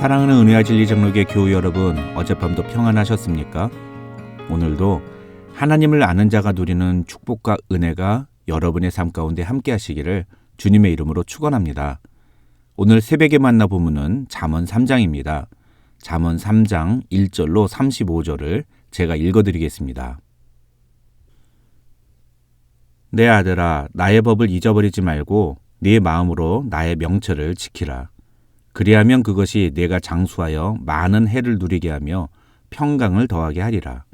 사랑하는 은혜와 진리 장로교회 교우 여러분, 어젯밤도 평안하셨습니까? 오늘도 하나님을 아는 자가 누리는 축복과 은혜가 여러분의 삶 가운데 함께 하시기를 주님의 이름으로 축원합니다. 오늘 새벽에 만나 본문은 잠언 3장입니다. 잠언 3장 1절로 35절을 제가 읽어드리겠습니다. 내 아들아, 나의 법을 잊어버리지 말고 네 마음으로 나의 명철을 지키라. 그리하면 그것이 내가 장수하여 많은 해를 누리게 하며 평강을 더하게 하리라.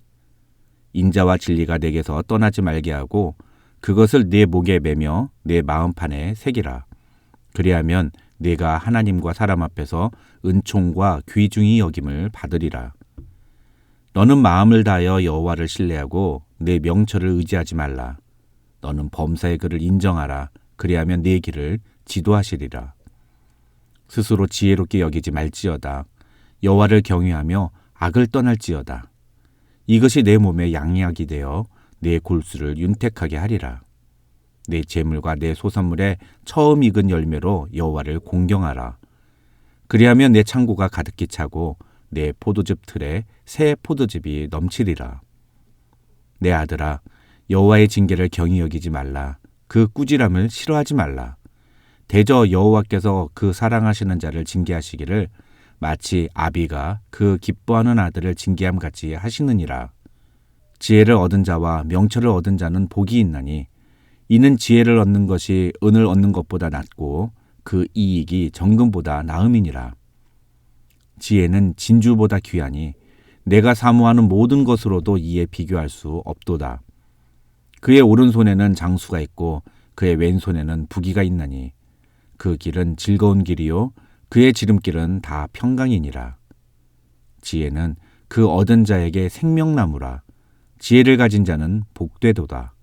인자와 진리가 내게서 떠나지 말게 하고 그것을 내 목에 매며 내 마음판에 새기라. 그리하면 내가 하나님과 사람 앞에서 은총과 귀중히 여김을 받으리라. 너는 마음을 다하여 여호와를 신뢰하고 내 명철을 의지하지 말라. 너는 범사의 그를 인정하라. 그리하면 네 길을 지도하시리라. 스스로 지혜롭게 여기지 말지어다. 여호와를 경외하며 악을 떠날지어다. 이것이 내 몸에 양약이 되어 내 골수를 윤택하게 하리라. 내 재물과 내 소산물에 처음 익은 열매로 여호와를 공경하라. 그리하면 내 창고가 가득히 차고 내 포도즙 틀에 새 포도즙이 넘치리라. 내 아들아, 여호와의 징계를 경히 여기지 말라. 그 꾸지람을 싫어하지 말라. 대저 여호와께서 그 사랑하시는 자를 징계하시기를 마치 아비가 그 기뻐하는 아들을 징계함 같이 하시느니라. 지혜를 얻은 자와 명철을 얻은 자는 복이 있나니 이는 지혜를 얻는 것이 은을 얻는 것보다 낫고 그 이익이 정금보다 나음이니라. 지혜는 진주보다 귀하니 내가 사모하는 모든 것으로도 이에 비교할 수 없도다. 그의 오른손에는 장수가 있고 그의 왼손에는 부귀가 있나니 그 길은 즐거운 길이요 그의 지름길은 다 평강이니라. 지혜는 그 얻은 자에게 생명나무라. 지혜를 가진 자는 복되도다.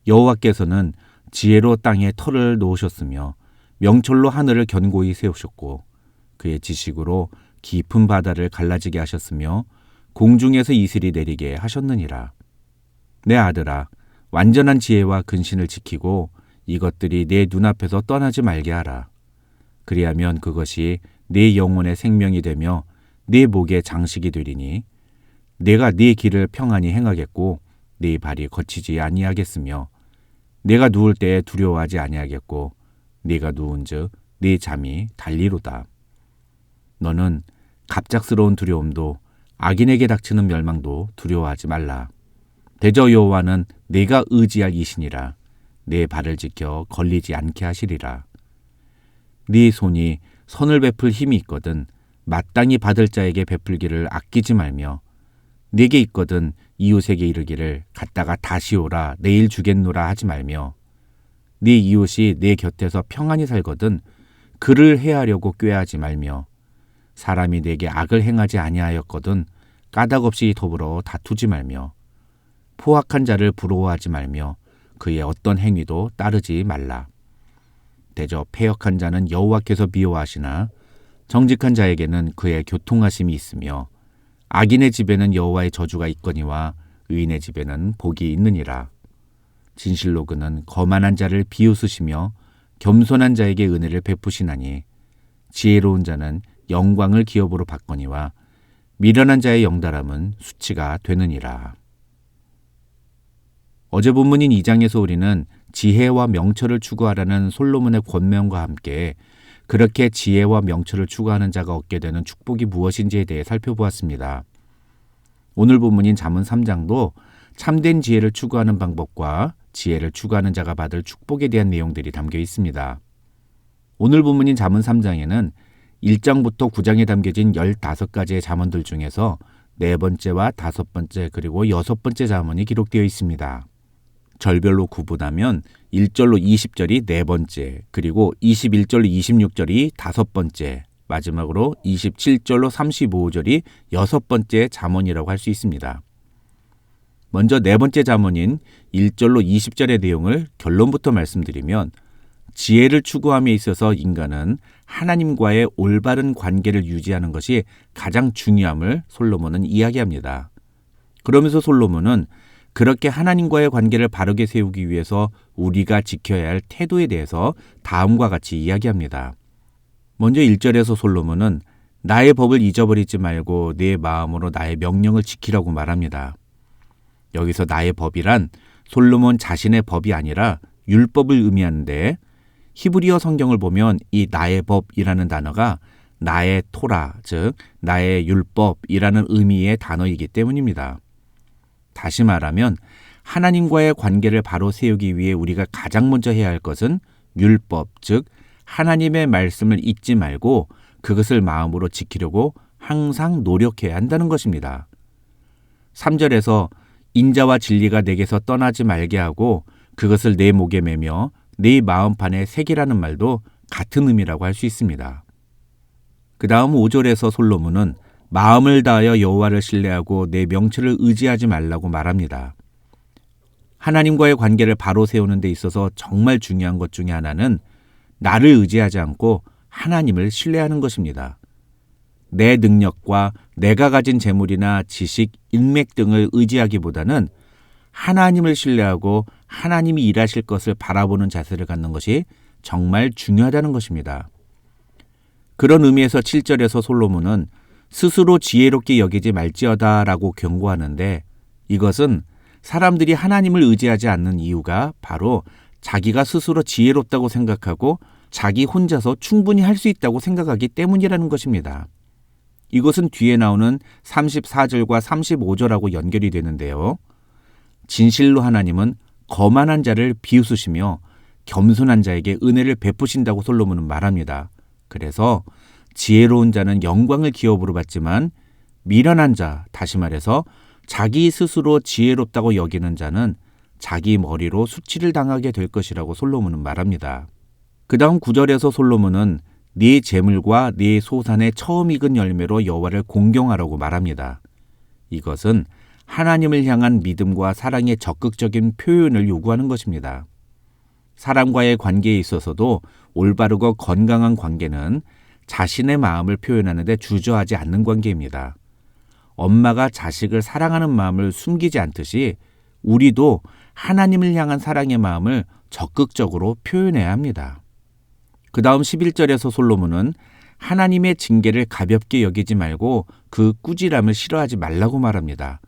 여호와께서는 지혜로 땅에 터를 놓으셨으며 명철로 하늘을 견고히 세우셨고 그의 지식으로 깊은 바다를 갈라지게 하셨으며 공중에서 이슬이 내리게 하셨느니라. 내 아들아, 완전한 지혜와 근신을 지키고 이것들이 내 눈앞에서 떠나지 말게 하라. 그리하면 그것이 네 영혼의 생명이 되며 네 목의 장식이 되리니 내가 네 길을 평안히 행하겠고 네 발이 거치지 아니하겠으며 내가 누울 때에 두려워하지 아니하겠고 네가 누운즉 네 잠이 달리로다. 너는 갑작스러운 두려움도 악인에게 닥치는 멸망도 두려워하지 말라. 대저 여호와는 네가 의지할 이시니라. 내 발을 지켜 걸리지 않게 하시리라. 네 손이 선을 베풀 힘이 있거든 마땅히 받을 자에게 베풀기를 아끼지 말며 네게 있거든 이웃에게 이르기를 갔다가 다시 오라 내일 주겠노라 하지 말며 네 이웃이 내 곁에서 평안히 살거든 그를 해하려고 꾀하지 말며 사람이 내게 악을 행하지 아니하였거든 까닭없이 더불어 다투지 말며 포악한 자를 부러워하지 말며 그의 어떤 행위도 따르지 말라. 대저 패역한 자는 여호와께서 미워하시나 정직한 자에게는 그의 교통하심이 있으며 악인의 집에는 여호와의 저주가 있거니와 의인의 집에는 복이 있느니라. 진실로 그는 거만한 자를 비웃으시며 겸손한 자에게 은혜를 베푸시나니 지혜로운 자는 영광을 기업으로 받거니와 미련한 자의 영달함은 수치가 되느니라. 어제 본문인 2장에서 우리는 지혜와 명철을 추구하라는 솔로몬의 권면과 함께 그렇게 지혜와 명철을 추구하는 자가 얻게 되는 축복이 무엇인지에 대해 살펴보았습니다. 오늘 본문인 잠언 3장도 참된 지혜를 추구하는 방법과 지혜를 추구하는 자가 받을 축복에 대한 내용들이 담겨 있습니다. 오늘 본문인 잠언 3장에는 1장부터 9장에 담겨진 15가지의 잠언들 중에서 4번째와 5번째 그리고 6번째 잠언이 기록되어 있습니다. 절별로 구분하면 1절로 20절이 4번째, 그리고 21절로 26절이 5번째, 마지막으로 27절로 35절이 6번째 잠언이라고 할 수 있습니다. 먼저 4번째 잠언인 1절로 20절의 내용을 결론부터 말씀드리면 지혜를 추구함에 있어서 인간은 하나님과의 올바른 관계를 유지하는 것이 가장 중요함을 솔로몬은 이야기합니다. 그러면서 솔로몬은 그렇게 하나님과의 관계를 바르게 세우기 위해서 우리가 지켜야 할 태도에 대해서 다음과 같이 이야기합니다. 먼저 1절에서 솔로몬은 나의 법을 잊어버리지 말고 네 마음으로 나의 명령을 지키라고 말합니다. 여기서 나의 법이란 솔로몬 자신의 법이 아니라 율법을 의미하는데 히브리어 성경을 보면 이 나의 법이라는 단어가 나의 토라, 즉 나의 율법이라는 의미의 단어이기 때문입니다. 다시 말하면 하나님과의 관계를 바로 세우기 위해 우리가 가장 먼저 해야 할 것은 율법, 즉 하나님의 말씀을 잊지 말고 그것을 마음으로 지키려고 항상 노력해야 한다는 것입니다. 3절에서 인자와 진리가 내게서 떠나지 말게 하고 그것을 내 목에 매며 네 마음판에 새기라는 말도 같은 의미라고 할 수 있습니다. 그 다음 5절에서 솔로몬은 마음을 다하여 여호와를 신뢰하고 내 명철을 의지하지 말라고 말합니다. 하나님과의 관계를 바로 세우는 데 있어서 정말 중요한 것 중에 하나는 나를 의지하지 않고 하나님을 신뢰하는 것입니다. 내 능력과 내가 가진 재물이나 지식, 인맥 등을 의지하기보다는 하나님을 신뢰하고 하나님이 일하실 것을 바라보는 자세를 갖는 것이 정말 중요하다는 것입니다. 그런 의미에서 7절에서 솔로몬은 스스로 지혜롭게 여기지 말지어다라고 경고하는데 이것은 사람들이 하나님을 의지하지 않는 이유가 바로 자기가 스스로 지혜롭다고 생각하고 자기 혼자서 충분히 할 수 있다고 생각하기 때문이라는 것입니다. 이것은 뒤에 나오는 34절과 35절하고 연결이 되는데요. 진실로 하나님은 거만한 자를 비웃으시며 겸손한 자에게 은혜를 베푸신다고 솔로몬은 말합니다. 그래서 지혜로운 자는 영광을 기업으로 받지만 미련한 자, 다시 말해서 자기 스스로 지혜롭다고 여기는 자는 자기 머리로 수치를 당하게 될 것이라고 솔로몬은 말합니다. 그 다음 9절에서 솔로몬은 네 재물과 네 소산의 처음 익은 열매로 여호와를 공경하라고 말합니다. 이것은 하나님을 향한 믿음과 사랑의 적극적인 표현을 요구하는 것입니다. 사람과의 관계에 있어서도 올바르고 건강한 관계는 자신의 마음을 표현하는 데 주저하지 않는 관계입니다. 엄마가 자식을 사랑하는 마음을 숨기지 않듯이 우리도 하나님을 향한 사랑의 마음을 적극적으로 표현해야 합니다. 그 다음 11절에서 솔로몬은 하나님의 징계를 가볍게 여기지 말고 그 꾸지람을 싫어하지 말라고 말합니다.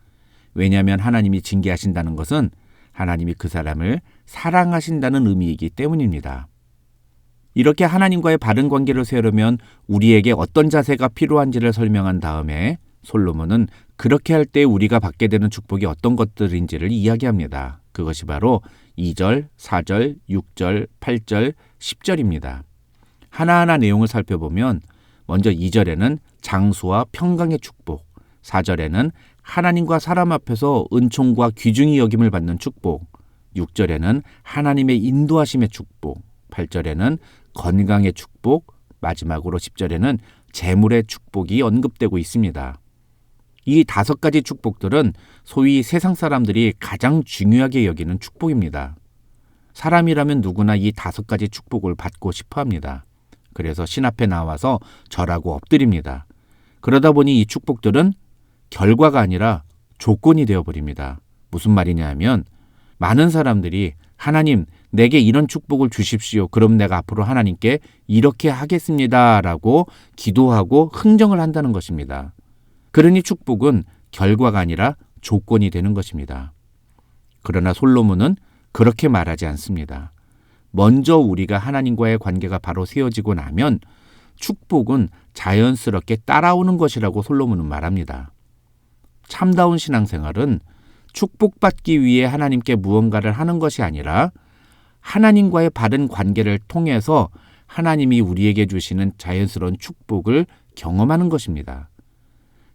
왜냐하면 하나님이 징계하신다는 것은 하나님이 그 사람을 사랑하신다는 의미이기 때문입니다. 이렇게 하나님과의 바른 관계를 세우려면 우리에게 어떤 자세가 필요한지를 설명한 다음에 솔로몬은 그렇게 할 때 우리가 받게 되는 축복이 어떤 것들인지를 이야기합니다. 그것이 바로 2절, 4절, 6절, 8절, 10절입니다. 하나하나 내용을 살펴보면 먼저 2절에는 장수와 평강의 축복, 4절에는 하나님과 사람 앞에서 은총과 귀중히 여김을 받는 축복, 6절에는 하나님의 인도하심의 축복, 8절에는 건강의 축복, 마지막으로 10절에는 재물의 축복이 언급되고 있습니다. 이 5가지 축복들은 소위 세상 사람들이 가장 중요하게 여기는 축복입니다. 사람이라면 누구나 이 5가지 축복을 받고 싶어 합니다. 그래서 신 앞에 나와서 절하고 엎드립니다. 그러다 보니 이 축복들은 결과가 아니라 조건이 되어버립니다. 무슨 말이냐 하면 많은 사람들이 하나님 내게 이런 축복을 주십시오. 그럼 내가 앞으로 하나님께 이렇게 하겠습니다. 라고 기도하고 흥정을 한다는 것입니다. 그러니 축복은 결과가 아니라 조건이 되는 것입니다. 그러나 솔로몬은 그렇게 말하지 않습니다. 먼저 우리가 하나님과의 관계가 바로 세워지고 나면 축복은 자연스럽게 따라오는 것이라고 솔로몬은 말합니다. 참다운 신앙생활은 축복받기 위해 하나님께 무언가를 하는 것이 아니라 하나님과의 바른 관계를 통해서 하나님이 우리에게 주시는 자연스러운 축복을 경험하는 것입니다.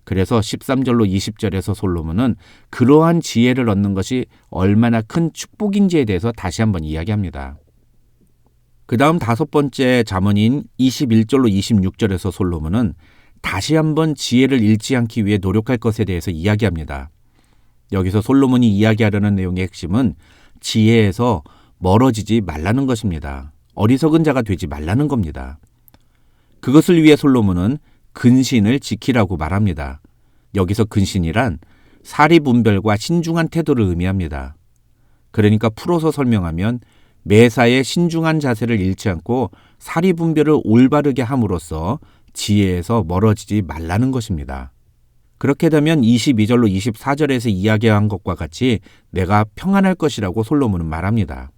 그래서 13절로 20절에서 솔로몬은 그러한 지혜를 얻는 것이 얼마나 큰 축복인지에 대해서 다시 한번 이야기합니다. 그 다음 5번째 잠언인 21절로 26절에서 솔로몬은 다시 한번 지혜를 잃지 않기 위해 노력할 것에 대해서 이야기합니다. 여기서 솔로몬이 이야기하려는 내용의 핵심은 지혜에서 멀어지지 말라는 것입니다. 어리석은 자가 되지 말라는 겁니다. 그것을 위해 솔로몬은 근신을 지키라고 말합니다. 여기서 근신이란 사리분별과 신중한 태도를 의미합니다. 그러니까 풀어서 설명하면 매사에 신중한 자세를 잃지 않고 사리분별을 올바르게 함으로써 지혜에서 멀어지지 말라는 것입니다. 그렇게 되면 22절로 24절에서 이야기한 것과 같이 내가 평안할 것이라고 솔로몬은 말합니다.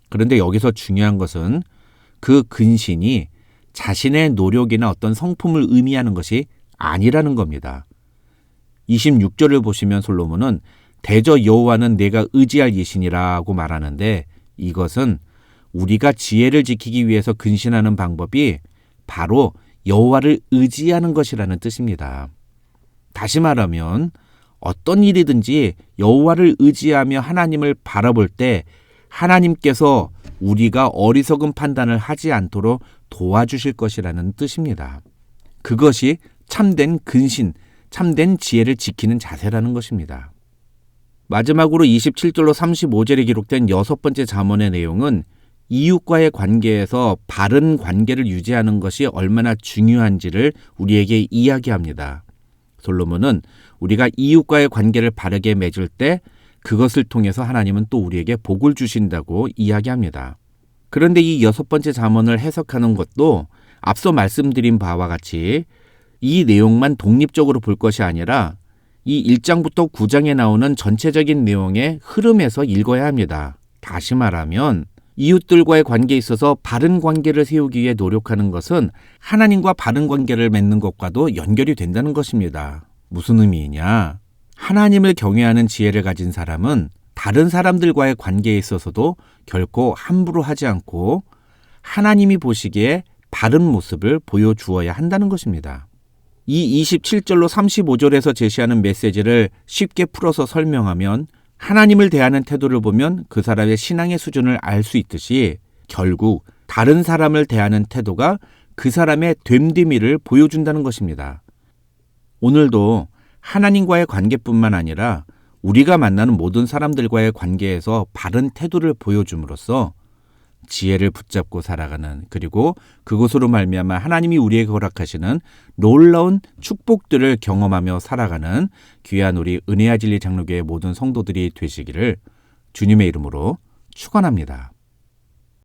그런데 여기서 중요한 것은 그 근신이 자신의 노력이나 어떤 성품을 의미하는 것이 아니라는 겁니다. 26절을 보시면 솔로몬은 대저 여호와는 내가 의지할 이신이라고 말하는데 이것은 우리가 지혜를 지키기 위해서 근신하는 방법이 바로 여호와를 의지하는 것이라는 뜻입니다. 다시 말하면 어떤 일이든지 여호와를 의지하며 하나님을 바라볼 때 하나님께서 우리가 어리석은 판단을 하지 않도록 도와주실 것이라는 뜻입니다. 그것이 참된 근신, 참된 지혜를 지키는 자세라는 것입니다. 마지막으로 27절로 35절에 기록된 6번째 잠언의 내용은 이웃과의 관계에서 바른 관계를 유지하는 것이 얼마나 중요한지를 우리에게 이야기합니다. 솔로몬은 우리가 이웃과의 관계를 바르게 맺을 때 그것을 통해서 하나님은 또 우리에게 복을 주신다고 이야기합니다. 그런데 이 6번째 잠언을 해석하는 것도 앞서 말씀드린 바와 같이 이 내용만 독립적으로 볼 것이 아니라 이 1장부터 9장에 나오는 전체적인 내용의 흐름에서 읽어야 합니다. 다시 말하면 이웃들과의 관계에 있어서 바른 관계를 세우기 위해 노력하는 것은 하나님과 바른 관계를 맺는 것과도 연결이 된다는 것입니다. 무슨 의미이냐? 하나님을 경외하는 지혜를 가진 사람은 다른 사람들과의 관계에 있어서도 결코 함부로 하지 않고 하나님이 보시기에 바른 모습을 보여주어야 한다는 것입니다. 이 27절로 35절에서 제시하는 메시지를 쉽게 풀어서 설명하면 하나님을 대하는 태도를 보면 그 사람의 신앙의 수준을 알 수 있듯이 결국 다른 사람을 대하는 태도가 그 사람의 됨됨이를 보여준다는 것입니다. 오늘도 하나님과의 관계뿐만 아니라 우리가 만나는 모든 사람들과의 관계에서 바른 태도를 보여줌으로써 지혜를 붙잡고 살아가는, 그리고 그것으로 말미암아 하나님이 우리에게 허락하시는 놀라운 축복들을 경험하며 살아가는 귀한 우리 은혜와 진리 장로교회 모든 성도들이 되시기를 주님의 이름으로 축원합니다.